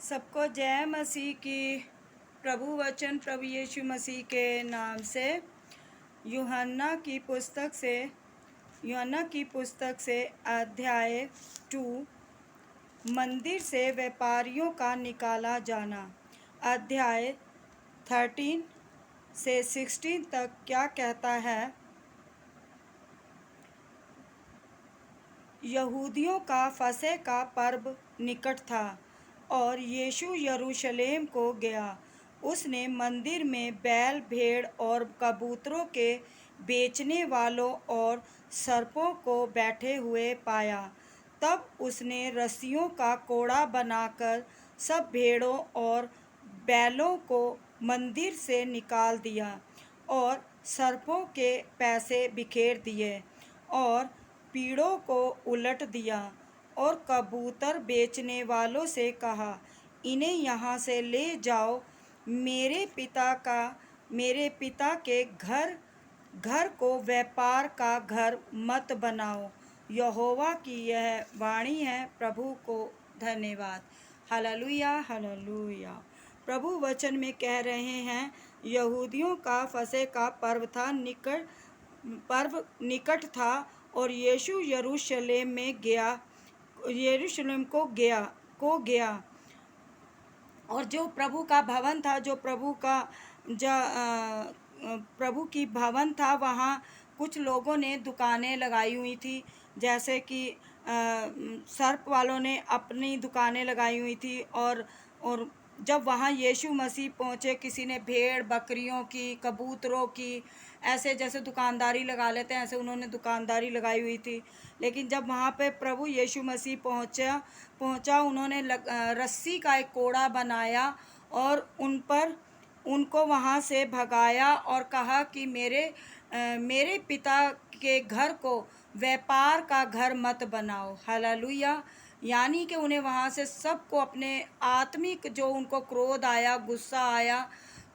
सबको जय मसीह की। प्रभु वचन प्रभु यीशु मसीह के नाम से यूहन्ना की पुस्तक से अध्याय 2 मंदिर से व्यापारियों का निकाला जाना। अध्याय 13 से 16 तक क्या कहता है। यहूदियों का फसह का पर्व निकट था और यीशु यरूशलेम को गया। उसने मंदिर में बैल भेड़ और कबूतरों के बेचने वालों और सर्पों को बैठे हुए पाया। तब उसने रस्सियों का कोड़ा बनाकर सब भेड़ों और बैलों को मंदिर से निकाल दिया और सर्पों के पैसे बिखेर दिए और पीड़ों को उलट दिया और कबूतर बेचने वालों से कहा, इन्हें यहाँ से ले जाओ, मेरे पिता के घर को व्यापार का घर मत बनाओ। यहोवा की यह वाणी है। प्रभु को धन्यवाद। Hallelujah hallelujah. प्रभु वचन में कह रहे हैं, यहूदियों का फसह का पर्व निकट था और यीशु यरूशलेम को गया और जो प्रभु का भवन था, प्रभु की भवन था, वहाँ कुछ लोगों ने दुकानें लगाई हुई थी। जैसे कि सर्प वालों ने अपनी दुकानें लगाई हुई थी और जब वहाँ यीशु मसीह पहुँचे, किसी ने भेड़ बकरियों की, कबूतरों की, ऐसे जैसे दुकानदारी लगा लेते हैं, ऐसे उन्होंने दुकानदारी लगाई हुई थी। लेकिन जब वहाँ पे प्रभु यीशु मसीह पहुँचा, उन्होंने रस्सी का एक कोड़ा बनाया और उनको वहाँ से भगाया और कहा कि मेरे पिता के घर को व्यापार का घर मत बनाओ। हालेलुया। यानी कि उन्हें वहाँ से सबको अपने आत्मिक जो उनको क्रोध आया, गुस्सा आया,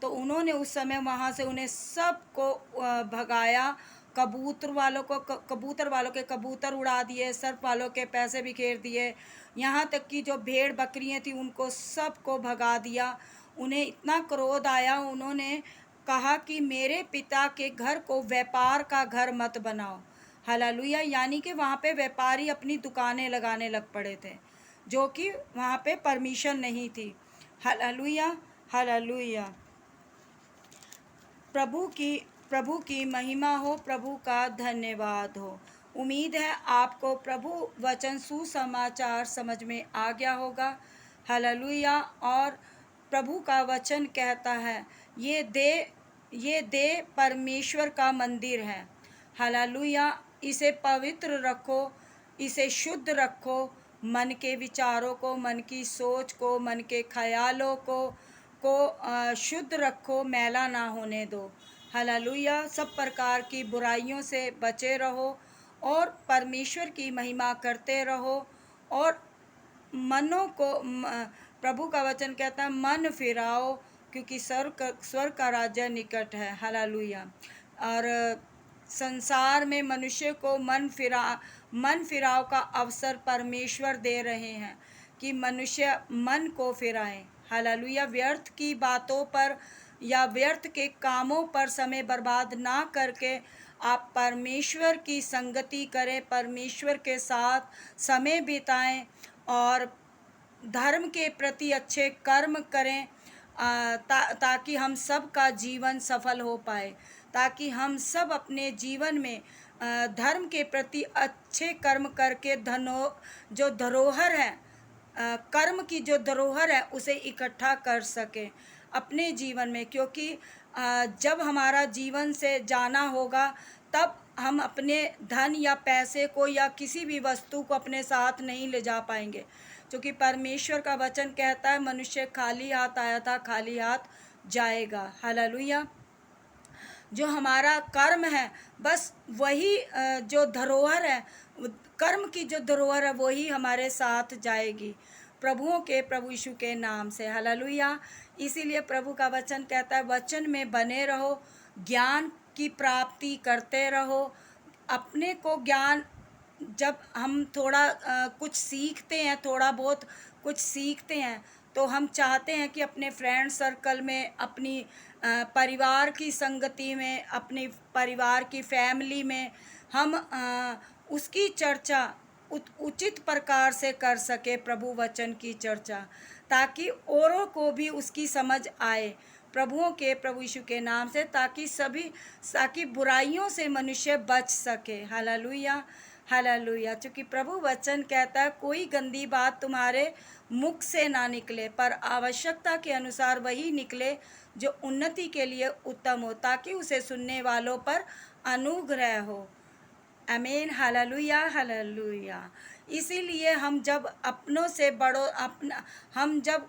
तो उन्होंने उस समय वहाँ से उन्हें सबको भगाया। कबूतर वालों के कबूतर उड़ा दिए, सर्प वालों के पैसे बिखेर दिए, यहाँ तक कि जो भेड़ बकरियाँ थी उनको सबको भगा दिया। उन्हें इतना क्रोध आया, उन्होंने कहा कि मेरे पिता के घर को व्यापार का घर मत बनाओ। हालेलुया। यानी कि वहाँ पे व्यापारी अपनी दुकानें लगाने लग पड़े थे, जो कि वहाँ पे परमिशन नहीं थी। Hallelujah hallelujah. प्रभु की महिमा हो, प्रभु का धन्यवाद हो। उम्मीद है आपको प्रभु वचन सुसमाचार समझ में आ गया होगा। हालेलुया। और प्रभु का वचन कहता है, ये देह परमेश्वर का मंदिर है। हालेलुया। इसे पवित्र रखो, इसे शुद्ध रखो, मन के विचारों को, मन की सोच को, मन के ख्यालों को शुद्ध रखो, मैला ना होने दो। हालेलुया। सब प्रकार की बुराइयों से बचे रहो और परमेश्वर की महिमा करते रहो और मनों को प्रभु का वचन कहता है, मन फिराओ, क्योंकि स्वर्ग का राज्य निकट है। हालेलुया। और संसार में मनुष्य को मन फिराव का अवसर परमेश्वर दे रहे हैं कि मनुष्य मन को फिराएं। हालेलुया। व्यर्थ की बातों पर या व्यर्थ के कामों पर समय बर्बाद ना करके आप परमेश्वर की संगति करें, परमेश्वर के साथ समय बिताएं और धर्म के प्रति अच्छे कर्म करें, ताकि हम सब का जीवन सफल हो पाए, ताकि हम सब अपने जीवन में धर्म के प्रति अच्छे कर्म करके जो धरोहर है, कर्म की जो धरोहर है, उसे इकट्ठा कर सके अपने जीवन में। क्योंकि जब हमारा जीवन से जाना होगा, तब हम अपने धन या पैसे को या किसी भी वस्तु को अपने साथ नहीं ले जा पाएंगे, क्योंकि परमेश्वर का वचन कहता है, मनुष्य खाली हाथ आया था, खाली हाथ जाएगा। हालेलुया। जो हमारा कर्म है, बस वही जो धरोहर है, कर्म की जो धरोहर है, वही हमारे साथ जाएगी, प्रभुओं के प्रभु यीशु के नाम से। हालेलुया। इसीलिए प्रभु का वचन कहता है, वचन में बने रहो, ज्ञान की प्राप्ति करते रहो। अपने को ज्ञान, जब हम थोड़ा कुछ सीखते हैं, थोड़ा बहुत कुछ सीखते हैं, तो हम चाहते हैं कि अपने फ्रेंड सर्कल में, अपनी परिवार की संगति में, अपनी परिवार की फैमिली में हम उसकी चर्चा उचित प्रकार से कर सके, प्रभु वचन की चर्चा, ताकि औरों को भी उसकी समझ आए प्रभु यीशु के नाम से, ताकि बुराइयों से मनुष्य बच सके। Hallelujah, hallelujah. क्योंकि प्रभु वचन कहता है कोई गंदी बात तुम्हारे मुख से ना निकले, पर आवश्यकता के अनुसार वही निकले जो उन्नति के लिए उत्तम हो, ताकि उसे सुनने वालों पर अनुग्रह हो। आमीन, हालेलुया, हालेलुया। इसीलिए हम जब अपनों से बड़ों अपना हम जब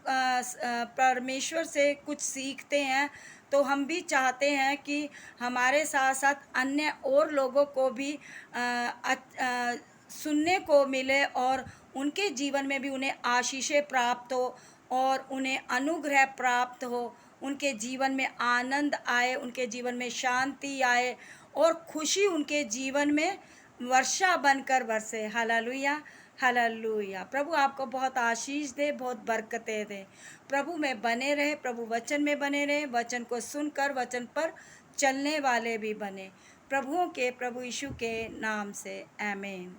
परमेश्वर से कुछ सीखते हैं, तो हम भी चाहते हैं कि हमारे साथ साथ अन्य और लोगों को भी सुनने को मिले, और उनके जीवन में भी उन्हें आशीषें प्राप्त हो और उन्हें अनुग्रह प्राप्त हो, उनके जीवन में आनंद आए, उनके जीवन में शांति आए और खुशी उनके जीवन में वर्षा बनकर बरसे। Hallelujah, hallelujah. प्रभु आपको बहुत आशीष दे, बहुत बरकतें दे। प्रभु में बने रहे, प्रभु वचन में बने रहे, वचन को सुनकर वचन पर चलने वाले भी बने। प्रभु यीशु के नाम से आमीन।